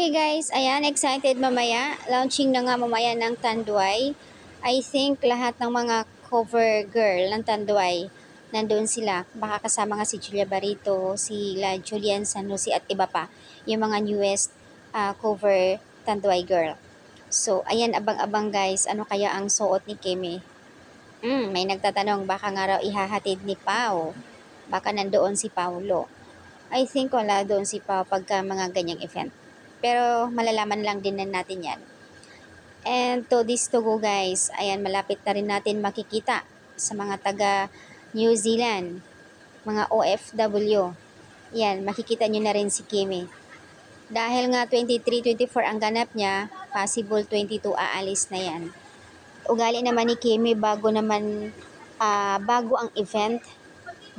Hey guys, ayan, excited mamaya. Launching na nga mamaya ng Tanduay. I think lahat ng mga cover girl ng Tanduay, nandun sila. Baka kasama nga si Julia Barito, si La Julian Sanusi at iba pa. Yung mga newest cover Tanduay girl. So, ayan, abang-abang guys. Ano kaya ang suot ni Kimi? May nagtatanong, baka nga raw ihahatid ni Pau. Baka nandoon si Paulo. I think wala doon si Pau pagka mga ganyang event. Pero malalaman lang din na natin yan. And to this to go guys, ayan malapit na rin natin makikita sa mga taga New Zealand, mga OFW. Yan, makikita nyo na rin si Kimi. Dahil nga 23-24 ang ganap niya, possible 22 aalis na yan. Ugali naman ni Kimi bago ang event.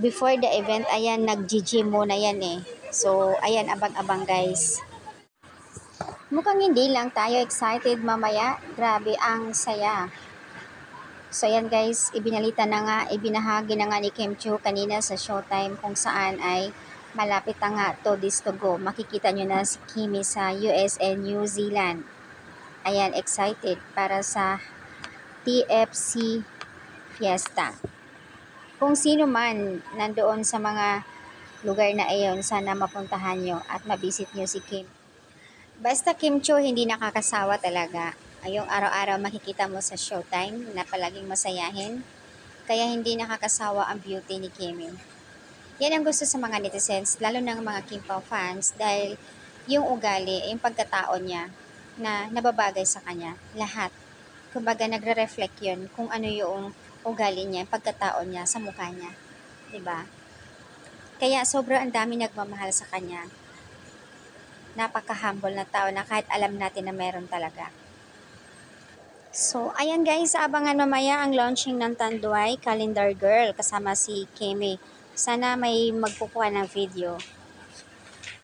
Before the event, ayan, nag-GG muna yan eh. So, ayan, abang-abang guys. Mukhang hindi lang tayo excited mamaya. Grabe, ang saya. So yan guys, ibinahagi na nga ni Kim Chiu kanina sa Showtime kung saan ay malapit na nga to this to go. Makikita nyo na si Kimi sa US and New Zealand. Ayan, excited para sa TFC Fiesta. Kung sino man nandoon sa mga lugar na ayon, sana mapuntahan nyo at mabisit nyo si Kim. Basta Kim Cho, hindi nakakasawa talaga. Yung araw-araw makikita mo sa Showtime na palaging masayahin. Kaya hindi nakakasawa ang beauty ni Kimi. Yan ang gusto sa mga netizens, lalo ng mga Kim Pao fans dahil yung ugali, yung pagkatao niya na nababagay sa kanya. Lahat. Kumbaga nagre-reflect yun kung ano yung ugali niya, yung pagkatao niya sa mukha niya. 'Di ba? Kaya sobrang dami nagmamahal sa kanya. Napaka-humble na tao na kahit alam natin na meron talaga. So, ayan guys, abangan mamaya ang launching ng Tanduay Calendar Girl kasama si Kimi. Sana may magkukuha ng video.